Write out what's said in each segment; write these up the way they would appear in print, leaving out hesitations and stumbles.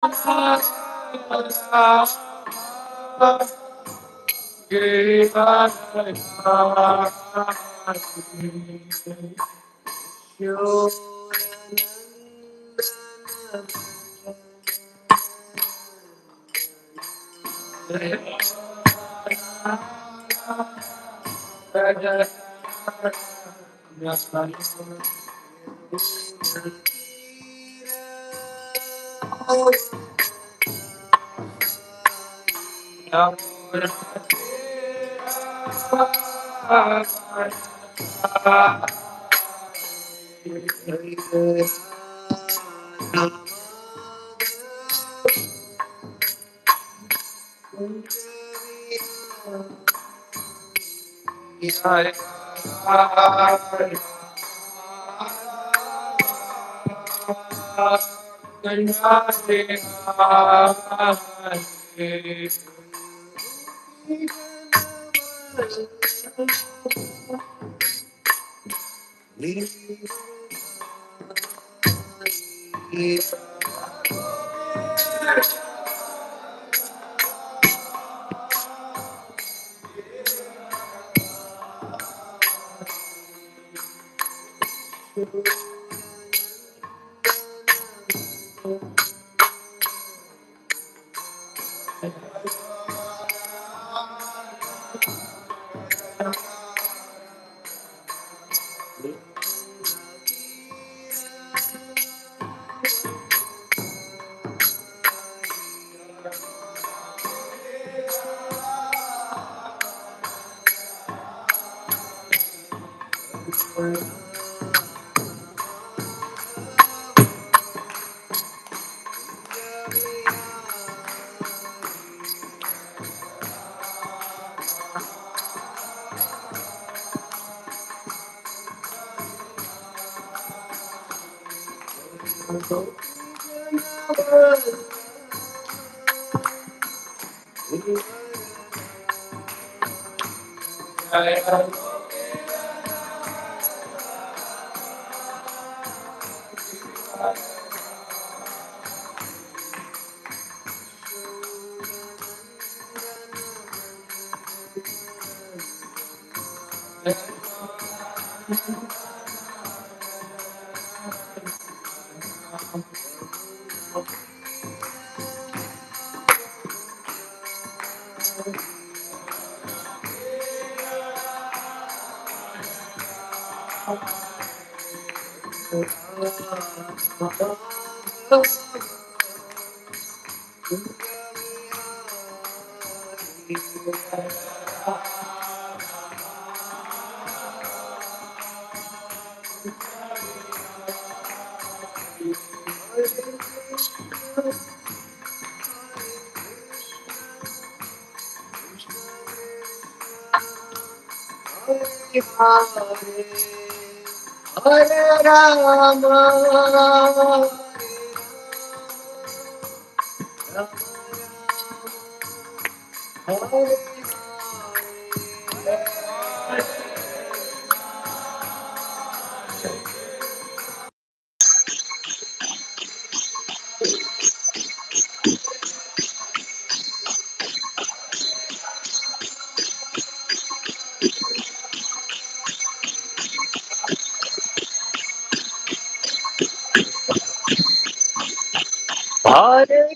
Hare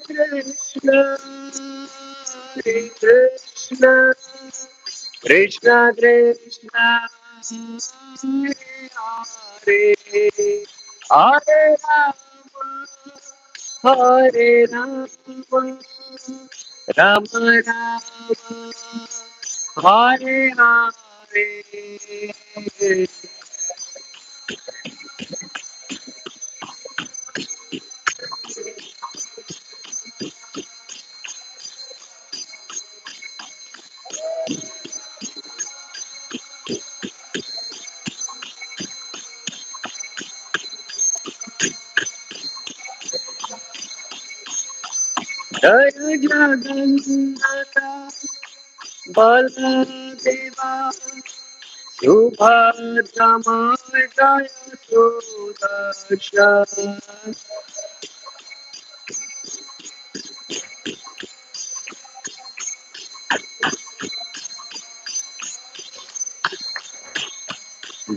Krishna, Hare Krishna, Krishna Krishna, Hare Hare, Hare Rama, Hare Rama, Rama Rama, Hare Hare. Jai Jagannatha Baladeva Subhadra Jaya Sudarshan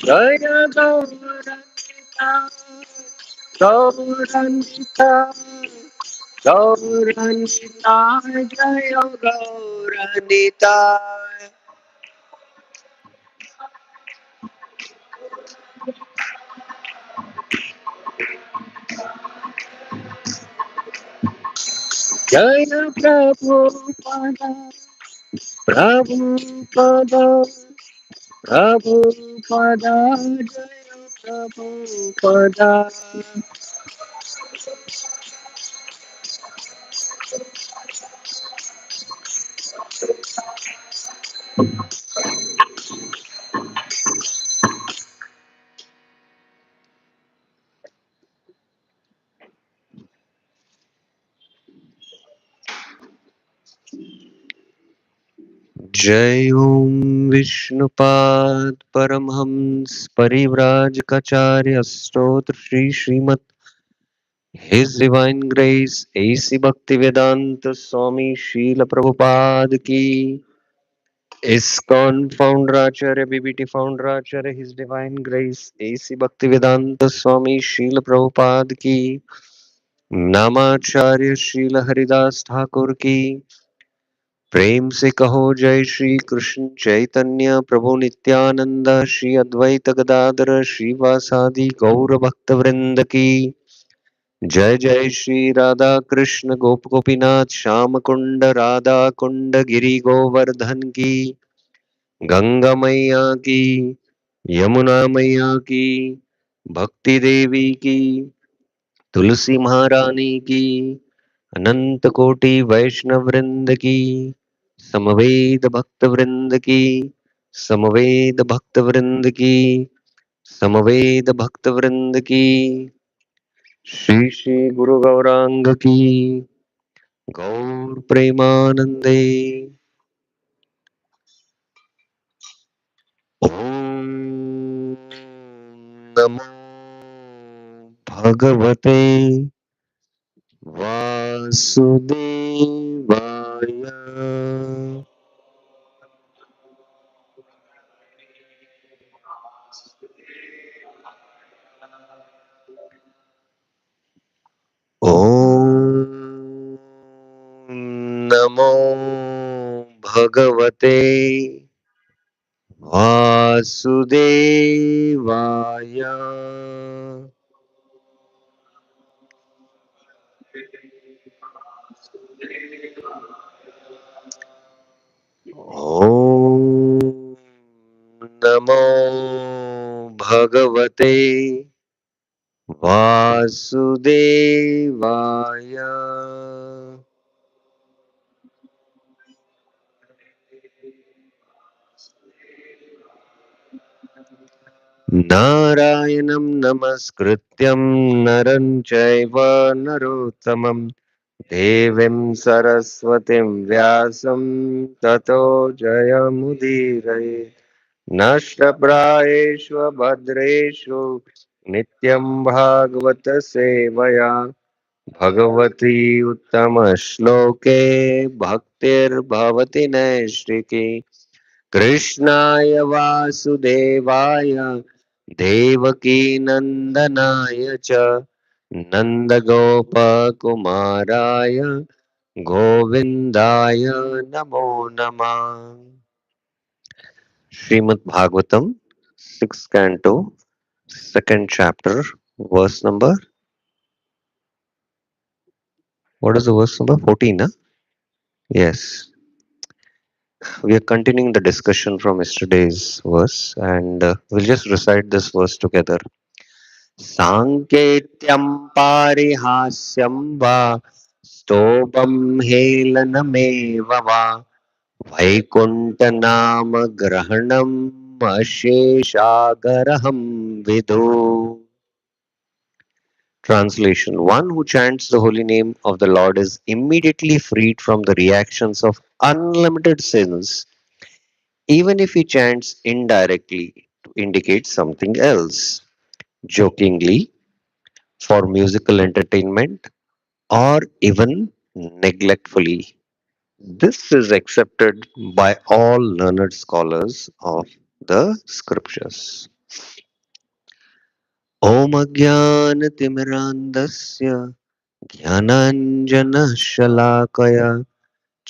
Jaya Gauranita, Gauranita, Gauranita, Jaya Gauranita. Jaya Prabhupada, Prabhupada, Prabhupada, Jaya Prabhupada. जय ओम विष्णुपाद परमहंस परिव्राजकाचार्य स्तोत्र Shri Shrimad His Divine Grace AC Bhaktivedanta Swami Srila Prabhupada की ISKCON Founder Acharya BBT Founder Acharya His Divine Grace AC Bhaktivedanta Swami Srila Prabhupada की नामाचार्य श्रील हरिदास ठाकुर की प्रेम से कहो जय श्री कृष्ण चैतन्य प्रभु नित्यानंद श्री अद्वैत गदाधर श्रीवासादि गौर भक्त वृंद की जय जय श्री राधा कृष्ण गोप गोपीनाथ श्याम कुंड राधा कुंड गिरि गोवर्धन की गंगा मैया की यमुना मैया की भक्ति देवी की तुलसी महारानी की अनंत कोटि वैष्णव वृंद की समवेद भक्त वृंद की समवेद भक्त वृंद की समवेद भक्त वृंद की श्री श्री गुरु गौरांग की गौर प्रेमानंदे ओम नमो भगवते वासुदेवाय ओम नमो भगवते वासुदेवाय ओम नमो भगवते वासुदेवाय नारायणं नमस्कृत्यं नरं चैव नरोत्तमं देवीं सरस्वतीं व्यासं ततो जयमुदीरये नष्टप्रायेषु भद्रेषु नित्यं भागवत सेवया भगवती उत्तमश्लोके भक्तिर्भवति नैष्टिकी कृष्णाय वासुदेवाय देवकीनन्दनाय च नन्दगोपकुमाराय गोविन्दाय नमो नमः Srimad Bhagavatam, 6th canto, 2nd chapter, verse number, what is the verse number? 14, huh? Yes. We are continuing the discussion from yesterday's verse and we'll just recite this verse together. Sanketyam parihasyam va stobam helanameva va vaikuntanama grahanam asheshagaraham vidu. Translation: one who chants the holy name of the Lord is immediately freed from the reactions of unlimited sins, even if he chants indirectly to indicate something else, jokingly, for musical entertainment, or even neglectfully. This is accepted by all learned scholars of the scriptures. ॐ अज्ञानतिमिरान्धस्य ज्ञानाञ्जनशलाकया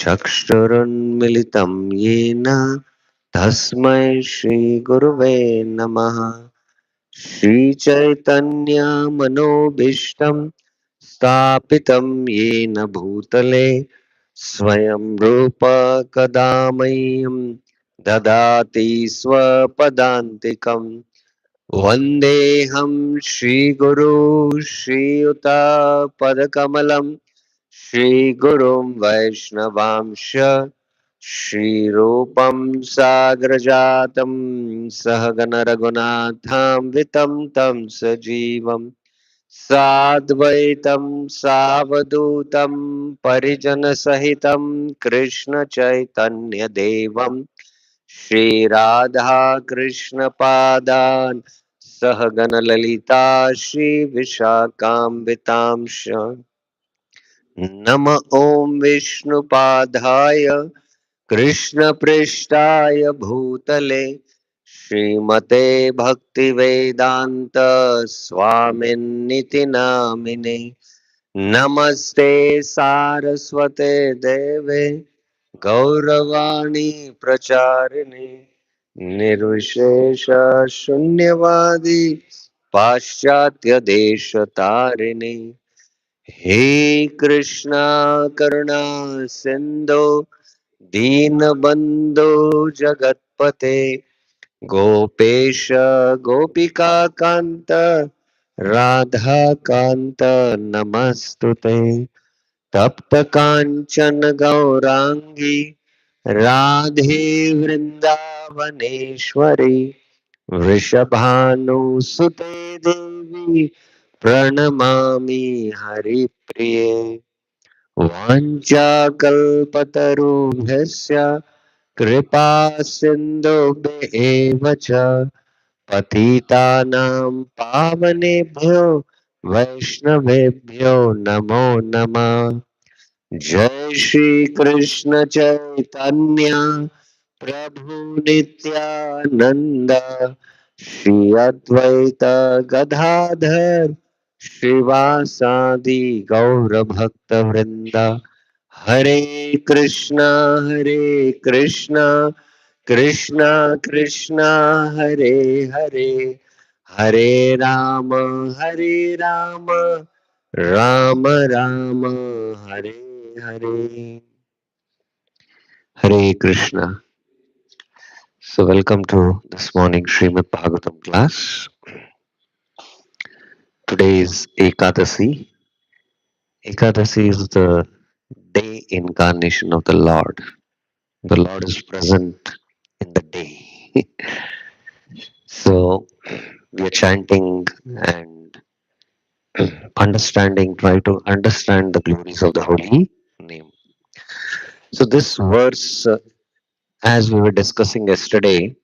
चक्षुरुन्मिलितं येन तस्मै श्रीगुरुवे नमः। श्रीचैतन्यमनोभीष्टं स्थापितं येन भूतले स्वयं रूप कदा मह्यं ददाति स्वपदान्तिकम्। वन्देऽहं श्रीगुरू श्रीयुतापदकमलं श्रीगुरुं वैष्णवांश श्रीरूपं साग्रजातं सहगणरघुनाथान्वितं तं सजीवं साद्वैतं सावधूतं परिजनसहितं कृष्णचैतन्यदेवं श्रीराधा कृष्णपादान् सहगणललिता श्रीविशाखान्वितांश नम ॐ विष्णुपादाय कृष्णपृष्ठाय भूतले श्रीमते भक्तिवेदान्त स्वामिन्निति नामिने नमस्ते सारस्वते देवे गौरवाणी प्रचारिणे निर्विशेष शून्यवादी पाश्चात्य देश तारिणे हे कृष्णा करुणा सिंधु दीनबंधो जगतपते गोपेश गोपिका कांत राधा कांत नमस्तुते तप्त कांचन गौरांगी राधे वृंदावनेश्वरी वृषभानुसुते देवी प्रणमामि हरिप्रिये वाञ्छाकल्पतरुभ्यश्च कृपा सिन्धुभ्येव च पतितानां पावनेभ्यो वैष्णवेभ्यो नमो नमः। जय श्री कृष्ण चैतन्य प्रभु नित्यानंद श्री अद्वैत गदाधर श्रीवासादि गौर भक्त वृंदा हरे Krishna Krishna Krishna Hare Hare Hare Hare Ram Ram Ram Hare Hare Hare Krishna. So welcome to this morning Srimad Bhagavatam class. Today is Ekadasi. Ekadasi is the day incarnation of the Lord. The Lord is present in the day. So we are chanting and understanding, try to understand the glories of the holy name. So this verse, as we were discussing yesterday,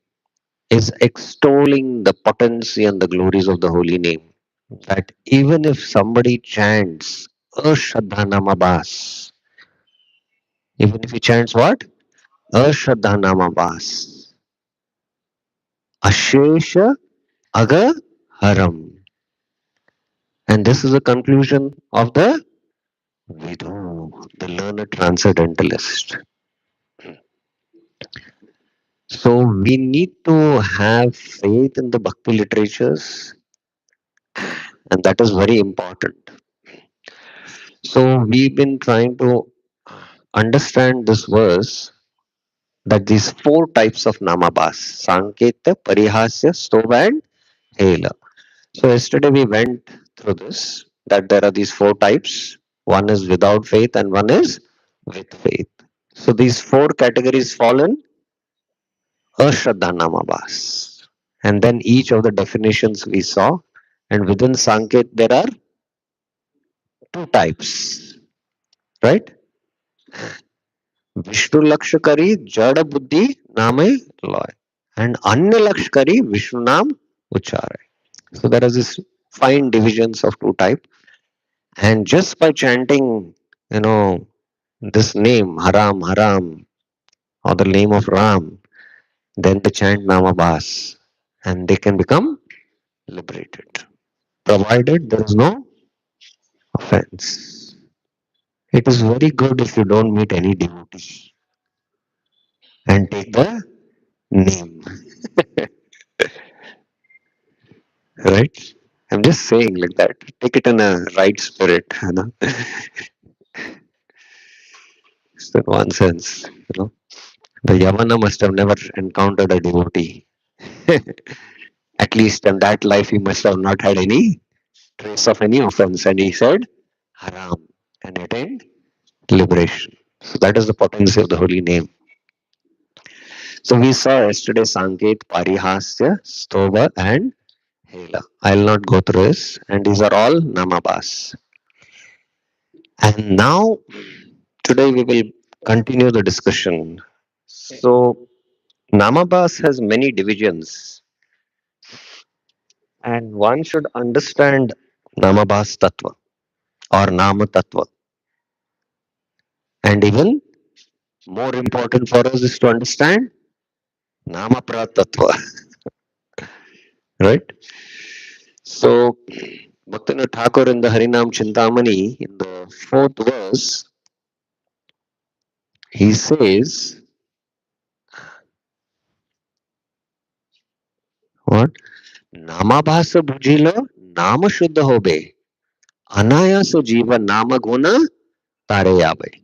is extolling the potency and the glories of the holy name. That even if somebody chants Ashadhanamabhas, even if he chants what? Ashadhanamabhas, Ashesha Aga Haram. And this is a conclusion of the Vidu, the learned transcendentalist. So we need to have faith in the Bhakti literatures, and that is very important. So we've been trying to understand this verse that these four types of namabhas, Sanketa, Parihasya, Stova, and Hela. So yesterday we went through this, that there are these four types. One is without faith and one is with faith. So these four categories fall in Ashraddha namabhas. And then each of the definitions we saw. And within Sanket there are two types, right? Vishnu Lakshakari, Jada Buddhi, Namai Loy. And Anya Lakshkari, Vishnu Nam Ucharay. So there are these fine divisions of two type. And just by chanting, you know, this name, Haram, Haram, or the name of Ram, then they chant Namabhas and they can become liberated. provided there is no offense. It is very good if you don't meet any devotee and take the name, right? I'm just saying like that. Take it in a right spirit, you know. So in one sense, you know, the Yavana must have never encountered a devotee. At least in that life, he must have not had any trace of any offense. And he said, Haram, and attained liberation. So that is the potency of the holy name. So we saw yesterday Sanket, Parihasya, Stova, and Hela. I'll not go through this, and these are all Namabhas. And now, today we will continue the discussion. So, Namabhas has many divisions, and one should understand Namabhas Tattva or Nama Tattva. And even more important for us is to understand Nama Tattva, right? So, Bhaktivinoda Thakur in the Harinam Chintamani, in the fourth verse, he says, what? Namabhasa bujilo, Nama Shuddha hobe, Anayasa Jiva Nama Guna Tareyabe.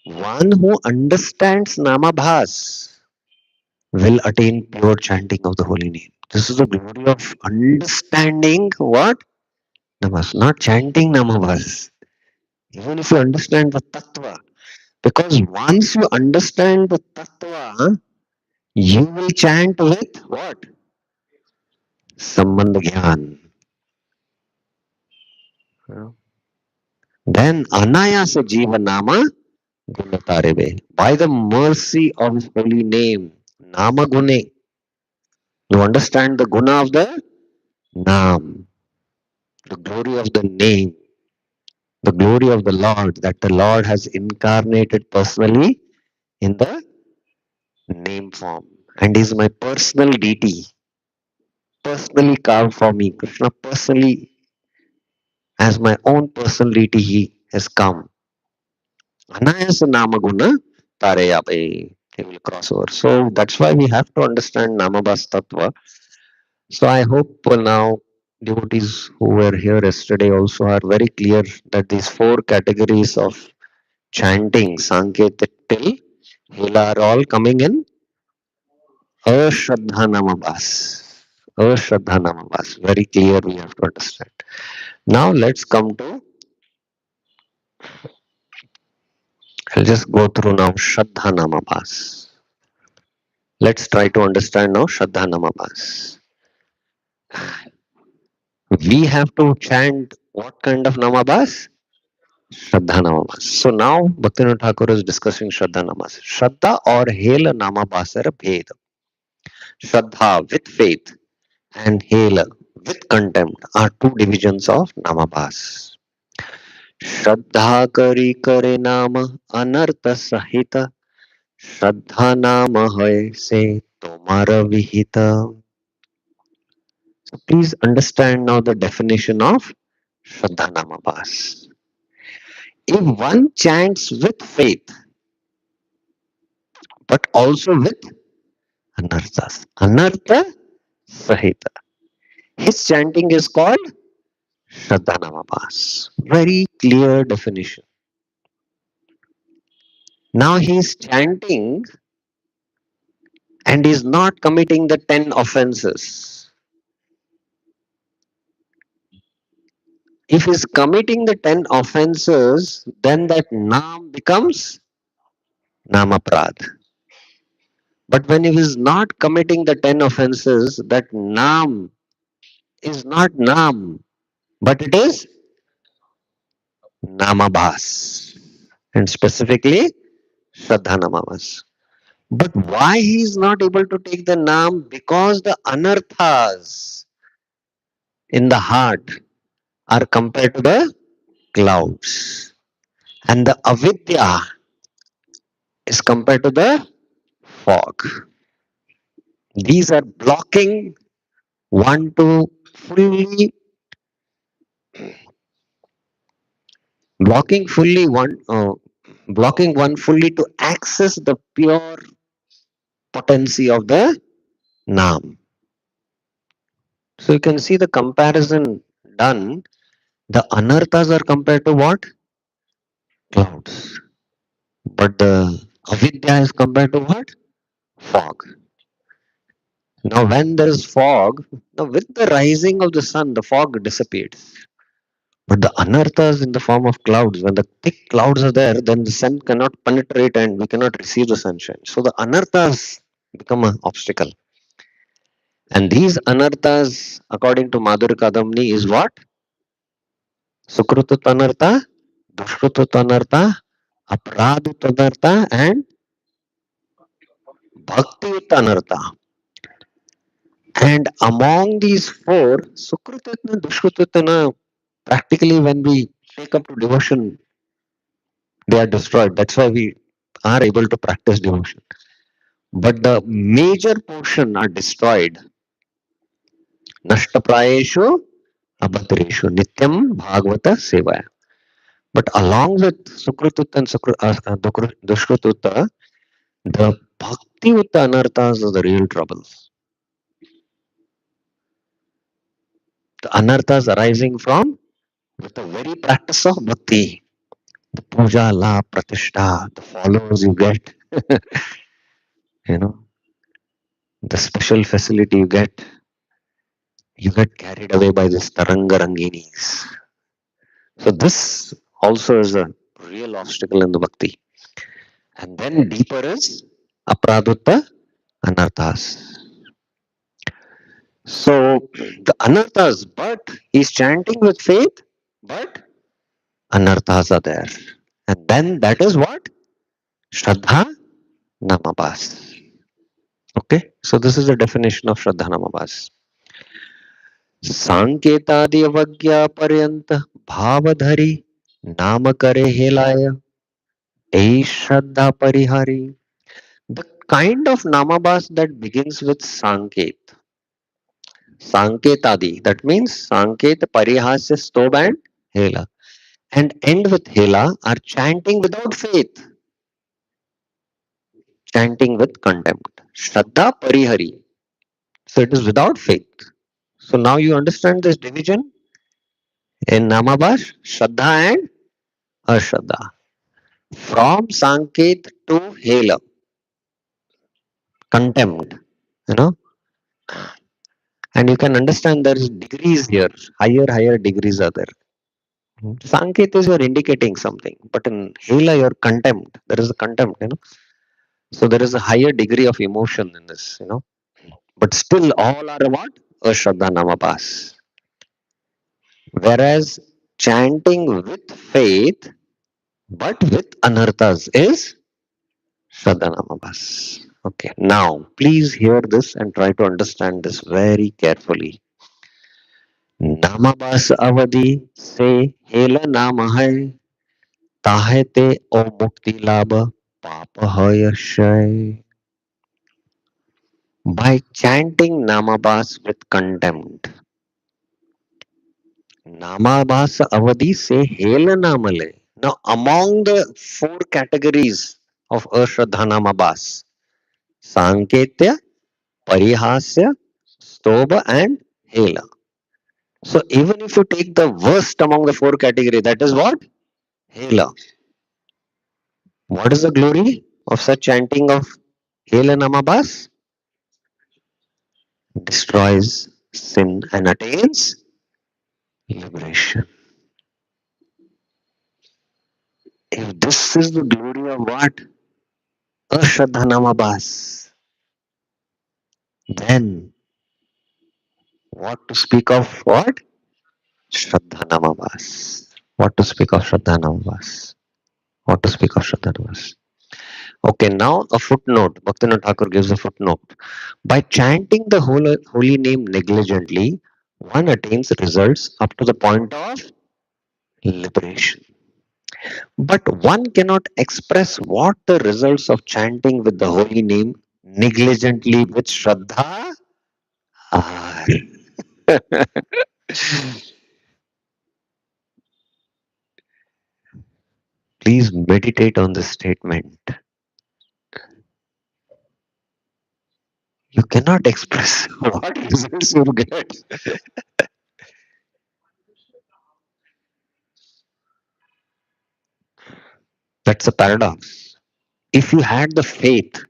One who understands Namabhas will attain pure chanting of the holy name. This is the glory of understanding what? Namas, not chanting Namabhas. Even if you understand the Tattva, because once you understand the Tattva, you will chant with what? Sambandha Gyan. Then Anayasa Jiva Nama Gunatarebe. By the mercy of His holy name, Nama Gune, you understand the guna of the Nam, the glory of the name, the glory of the Lord, that the Lord has incarnated personally in the name form and is my personal deity, personally carved for me. Krishna personally, as my own personal deity, he has come. Anayasa Namaguna Tareyabe. He will cross over. So that's why we have to understand Namabhas Tattva. So I hope now devotees who were here yesterday also are very clear that these four categories of chanting, Sanket till Hila are all coming in Ashraddha Namabhas. Ashraddha Namabhas. Very clear we have to understand. Now let's come to, I'll just go through now Shraddha Namabhas. Let's try to understand now Shraddha Namabhas. We have to chant what kind of Namabhas? Shraddha Namabhas. So now Bhaktivinoda Thakur is discussing Shraddha Namabhas. Shraddha or Hela Namabhasara Bheda. Shraddha with faith and Hela with contempt are two divisions of Namabhas. श्रद्धा करी करे नाम अनर्थ सहित श्रद्धा नाम है से तुम्हारा विहित. So please understand now the definition of Shraddha Namabhas. If one chants with faith but also with anarthas, anartha sahita, his chanting is called Shraddha Namabhas. Very clear definition. Now he is chanting and is not committing the 10 offenses. If he is committing the 10 offenses, then that Nam becomes Namaprad. But when he is not committing the 10 offenses, that Nam is not Nam, but it is Namabhas. And specifically, Shraddha Namabhas. But why he is not able to take the Nam? Because the anarthas in the heart are compared to the clouds. And the avidya is compared to the fog. These are blocking one to fully blocking fully one blocking one fully to access the pure potency of the Nam. So you can see the comparison done. The anarthas are compared to what? Clouds. But the avidya is compared to what? Fog. Now when there is fog, now with the rising of the sun, the fog dissipates. But the anarthas in the form of clouds, when the thick clouds are there, then the sun cannot penetrate and we cannot receive the sunshine. So the anarthas become an obstacle. And these anarthas, according to Madhur Kadamni, is what? Sukrutut anartha, Dushkrutut anartha, Aparadut anartha, and Bhaktiyut anartha. And among these four, Sukrututna, Dushkrututna, practically when we take up to devotion, they are destroyed. That's why we are able to practice devotion. But the major portion are destroyed. Nashtaprayeshu abhadreshu nityam bhagavata sevaya. But along with Sukrututta and Dushkrututta, the Bhakti with the Anarthas are the real troubles. The Anarthas arising from with the very practice of Bhakti, the puja, la, pratishta, the followers you get, you know, the special facility you get carried away by this Taranga Ranginis. So this also is a real obstacle in the Bhakti. And then deeper is Apradutta Anarthas. So the Anarthas, but he's chanting with faith, but Anarthas are there. And then that is what? Shraddha Namabhas. Okay, so this is the definition of Shraddha Namabhas. सांकेतादि अवज्ञा पर्यंत भावधरी नाम करे हेलाय ए श्रद्धा Parihari. The kind of namabhas that begins with sanket, sanketadi, that means sanket, parihasya, stob and hela, and end with hela are chanting without faith, chanting with contempt. Shraddha parihari, so it is without faith. So now you understand this division in namabhas, shraddha and ashraddha. From sanket to hela, contempt, you know, and you can understand there is degrees here, higher degrees are there. Sanket is you're indicating something, but in hela your contempt, there is a contempt, you know. So there is a higher degree of emotion in this, you know. But still all are what? Ashraddha Namabhas. Whereas chanting with faith but with anarthas is Shraddha Namabhas. Okay, now please hear this and try to understand this very carefully. नामाभास अवधि से hello नाम है ताहे ते ओ मुक्ति लाभ पाप है क्षय. By chanting namabhas with contempt, namabhas avadhi se hela namale. Now, among the four categories of Ashraddha namabhas, Sanketya, Parihasya, Stoba, and Hela. So, even if you take the worst among the four categories, that is what? Hela. What is the glory of such chanting of Hela namabhas? Destroys sin and attains liberation. If this is the glory of what? Ashraddha namabhas, then what to speak of what? Shraddha namabhas. What to speak of Shraddha namabhas? What to speak of Shraddha namabhas? Okay, now a footnote. Bhaktivinoda Thakur gives a footnote. By chanting the holy name negligently, one attains results up to the point of liberation. But one cannot express what the results of chanting with the holy name negligently with Shraddha are. Please meditate on this statement. You cannot express what results you get. That's a paradox. If you had the faith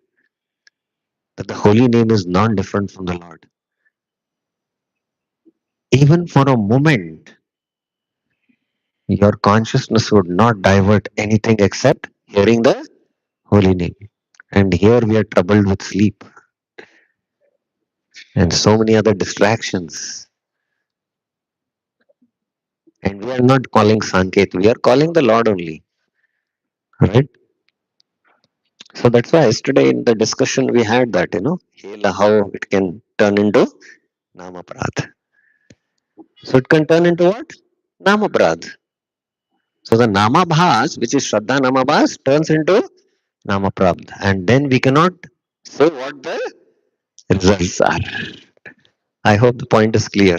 that the holy name is non different from the Lord, even for a moment, your consciousness would not divert anything except hearing the holy name. And here we are troubled with sleep and so many other distractions. And we are not calling Sanket, we are calling the Lord only. Right? So that's why yesterday in the discussion we had that, Hela, how it can turn into Namaprad. So it can turn into what? Namaprad. So the Namabhas, which is Shraddha Namabhas, turns into Namaprad. And then we cannot say what the results are. I hope the point is clear.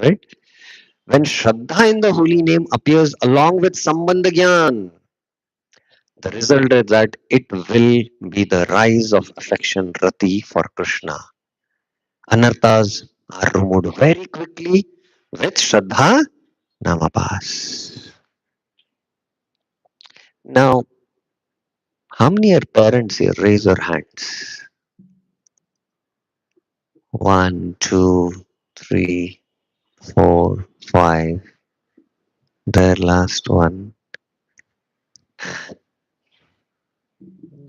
Right? When Shraddha in the holy name appears along with Sambandha Gyan, the result is that it will be the rise of affection rati for Krishna. Anarthas are removed very quickly with Shraddha Namabhas. Now, how many are parents here? Raise your hands. One, two, three, four, five. Their last one.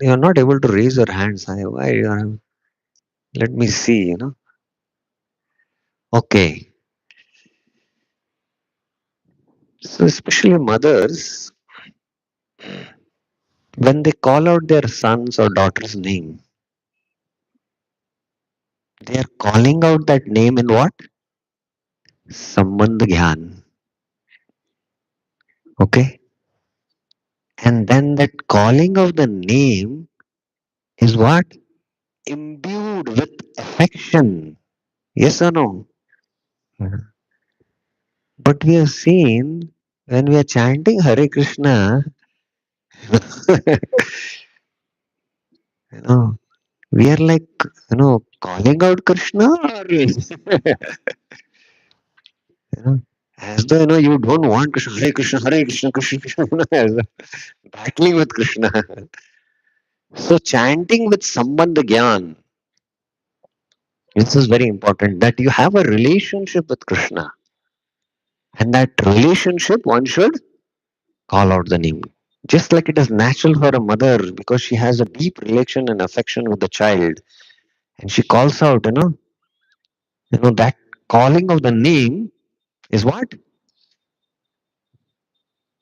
You are not able to raise your hands. Why? Let me see. Okay. So, especially mothers, when they call out their son's or daughter's name, they are calling out that name in what? Sambandh Gyan. Okay. And then that calling of the name is what? Imbued with affection. Yes or no? Mhm. But we have seen when we are chanting Hare Krishna, you know, we are like, calling out Krishna or, as though, you don't want Krishna, Hare Krishna, Krishna, Krishna, as though battling with Krishna. So chanting with Sambandha Gyan, this is very important that you have a relationship with Krishna. And that relationship, one should call out the name. Just like it is natural for a mother because she has a deep relation and affection with the child. And she calls out, that calling of the name is what?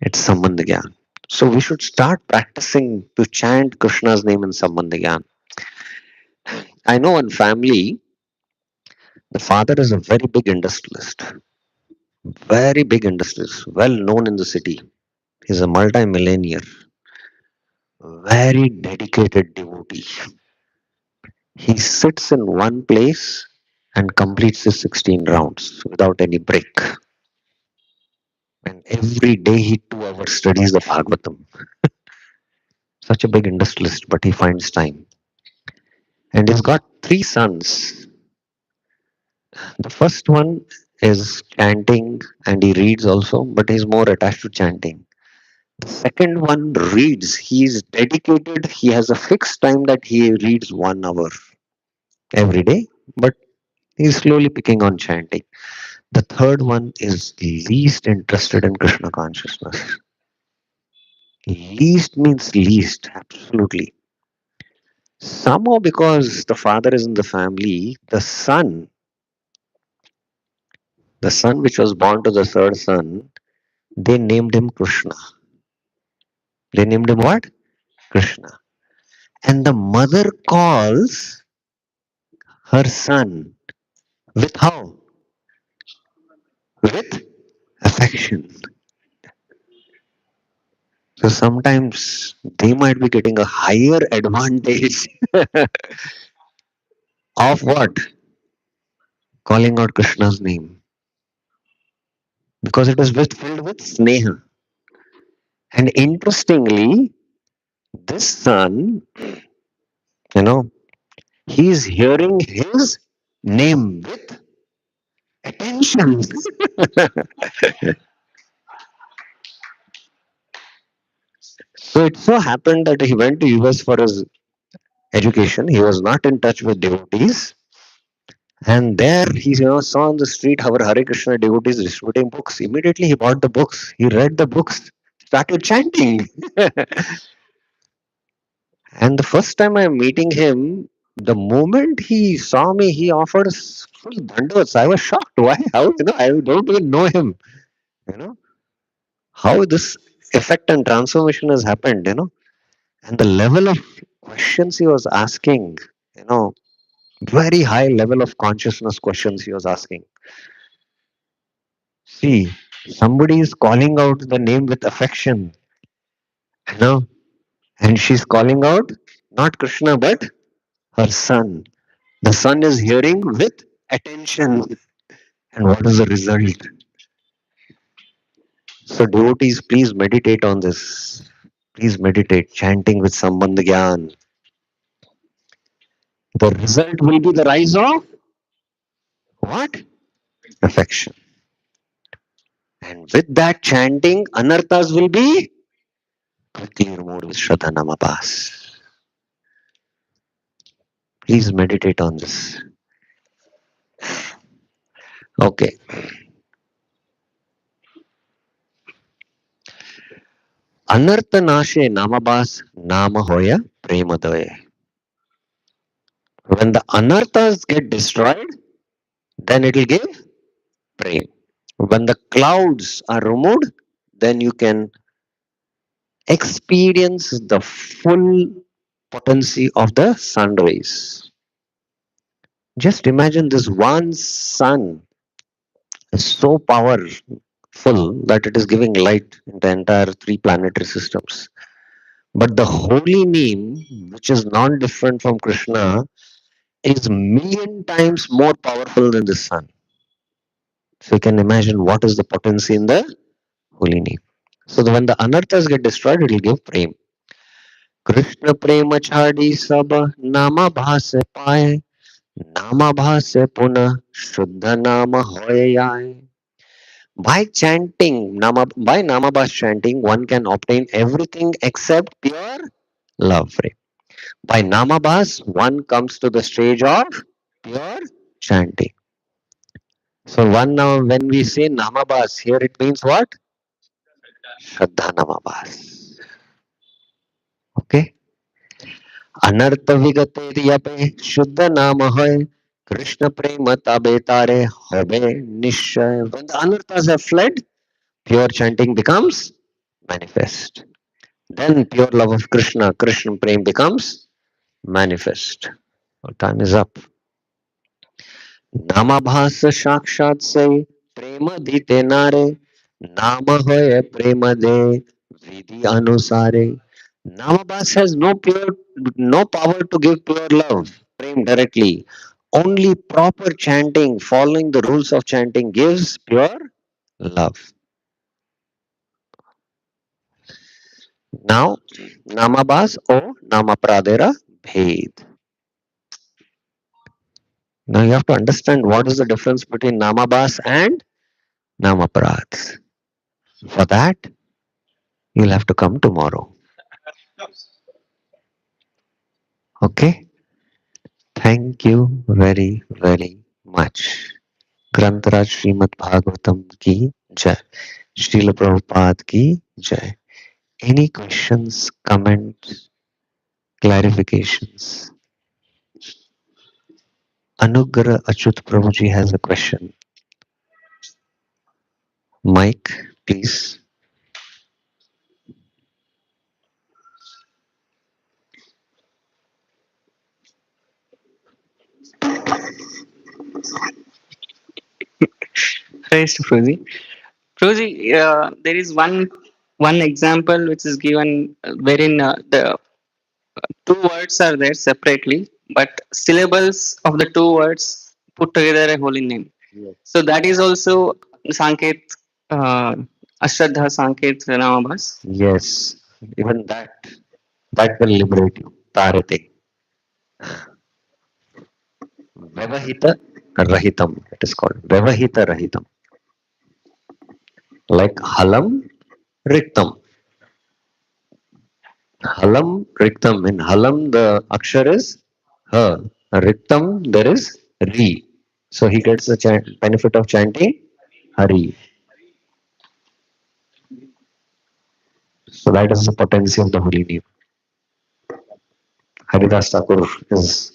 It's Sambandhagyan. So we should start practicing to chant Krishna's name in Sambandhagyan. I know one family, the father is a very big industrialist, well known in the city. He's a multi-millionaire, very dedicated devotee. He sits in one place and completes his 16 rounds without any break. And every day he 2 hours studies the Bhagavatam. Such a big industrialist, but he finds time. And he's got 3 sons. The first one is chanting and he reads also, but he's more attached to chanting. The second one reads. He's dedicated. He has a fixed time that he reads 1 hour every day, but he's slowly picking on chanting. The third one is least interested in Krishna consciousness. Least means least, absolutely. Somehow, because the father is in the family, the son which was born to the third son, they named him Krishna. They named him what? Krishna. And the mother calls her son with how? With affection. So sometimes they might be getting a higher advantage of what? calling out Krishna's name because it is filled with sneha. And interestingly, this son, you know, he is hearing his name with attention. So it so happened that he went to US for his education. He was not in touch with devotees. And there he saw on the street how Hare Krishna devotees distributing books. Immediately he bought the books. He read the books, started chanting. And the first time I'm meeting him, the moment he saw me, he offered full dandavats. I was shocked. Why? How? I don't even know him. You know, how this effect and transformation has happened, and the level of questions he was asking, you know, very high level of consciousness questions he was asking. See, somebody is calling out the name with affection, you know, and she's calling out not Krishna but her son. The son is hearing with attention. And what is the result? So, devotees, please meditate on this. Please meditate. Chanting with Sambandh Gyan. The result will be the rise of what? Affection. And with that chanting, anarthas will be quickly removed with Shraddha Namapas. Please meditate on this. Okay. Anartha Nashe Namabas Nama Hoya Premadaya. When the anarthas get destroyed, then it will give prem. When the clouds are removed, then you can experience the full potency of the sun rays. Just imagine this one sun is so powerful that it is giving light in the entire three planetary systems. But the holy name, which is non different from Krishna, is million times more powerful than the sun. So you can imagine what is the potency in the holy name. So when the anarthas get destroyed, it will give prem. Krishna प्रेम छाड़ी सब नामा भास पाए नामा भास पुनः शुद्ध नाम होय आए. By chanting, by Namabhas chanting, one can obtain everything except pure love. By Namabhas, one comes to the stage of pure chanting. So one now, when we say Namabhas, here it means what? Shraddha Namabhas. Okay. अनर्थ विगते यपे शुद्ध नाम है कृष्ण प्रेम तबे तारे होबे निश्चय. When the anarthas have fled, pure chanting becomes manifest. Then pure love of Krishna, Krishna Prem becomes manifest. Our time is up. नामाभास साक्षात से प्रेम दीते नारे नाम होय प्रेम दे विधि अनुसारे. Namabhas has no power to give pure love, prem directly. Only proper chanting, following the rules of chanting, gives pure love. Now, Namabhas or Namapradera Bhed. Now you have to understand what is the difference between Namabhas and Namaprads. For that, you'll have to come tomorrow. Okay? Thank you very, very much. ग्रंथराज Shrimad Bhagavatam की जय. Srila Prabhupada ki jai. Any questions, comments, clarifications? Anugrah Achut Prabhuji has a question. Mike, please. Praise to Prabhuji. Prabhuji, there is one example which is given wherein the two words are there separately, but syllables of the two words put together a holy name. Yes. So that is also Sanket, Ashraddha Sanket Namabhas. Yes. Even that will liberate you. Tarate. Vyavahita Rahitam. It is called Vyavahita Rahitam. Like Halam Riktam. Halam Riktam. In Halam, the akshar is Ha. Riktam, there is Ri. So he gets the benefit of chanting Hari. So that is the potency of the holy name. Haridas Thakur is,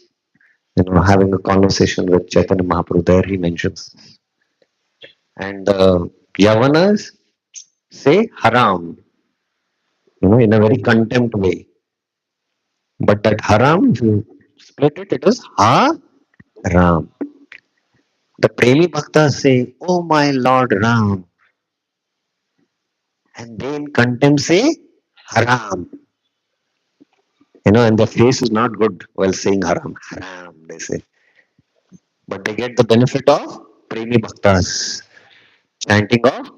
having a conversation with Chaitanya Mahaprabhu. There he mentions. And Yavanas say haram, in a very contempt way. But that haram, if you split it, it is ha ram. The Premi Bhaktas say, "Oh my Lord Ram," and they in contempt say haram. And their face is not good while saying haram. Haram, they say. But they get the benefit of Premi Bhaktas, chanting of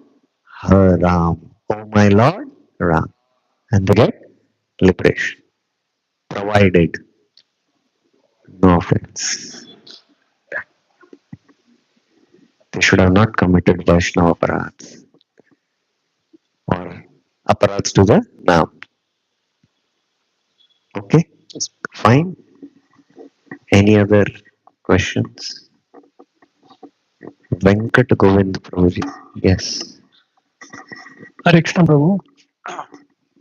Haram. Oh my Lord Ram. And they get liberation. Provided. No offense. They should have not committed Vaishnava aparats or aparats to the Nam. Okay? Fine. Any other questions? Venkat Govind Prabhuji. Yes. Hare Krishna Prabhu.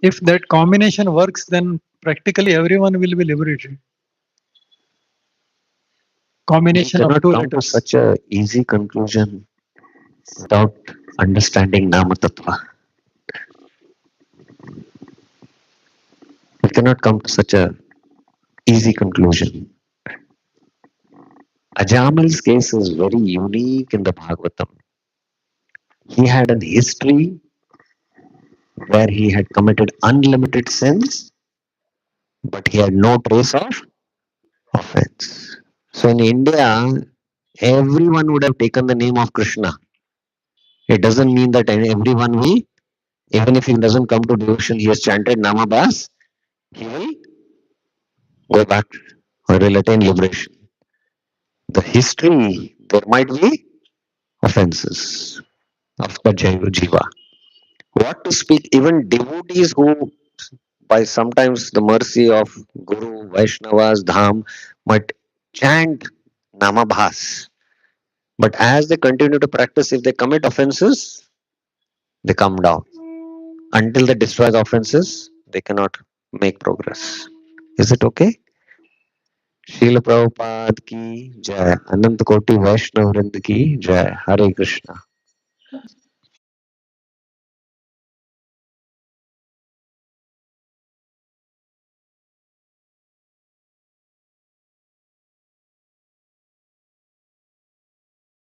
If that combination works, then practically everyone will be liberated. You Combination of cannot two come to letters. such a easy conclusion without understanding Nama Tattva. You cannot come to such a easy conclusion. Ajamal's case is very unique in the Bhagavatam. He had an history where he had committed unlimited sins, but he had no trace of offense. So in India, everyone would have taken the name of Krishna. It doesn't mean that everyone will, even if he doesn't come to devotion, he has chanted Namabhas, he will go back or will attain liberation. The history, there might be offenses of the Jiva. What to speak, even devotees who, by sometimes the mercy of Guru, Vaishnavas, Dham, might chant Namabhas. But as they continue to practice, if they commit offenses, they come down. Until they destroy the offenses, they cannot make progress. Is it okay? Srila Prabhupada ki jai. Anant Koti Vaishnav Vrind ki jai. Hare Krishna.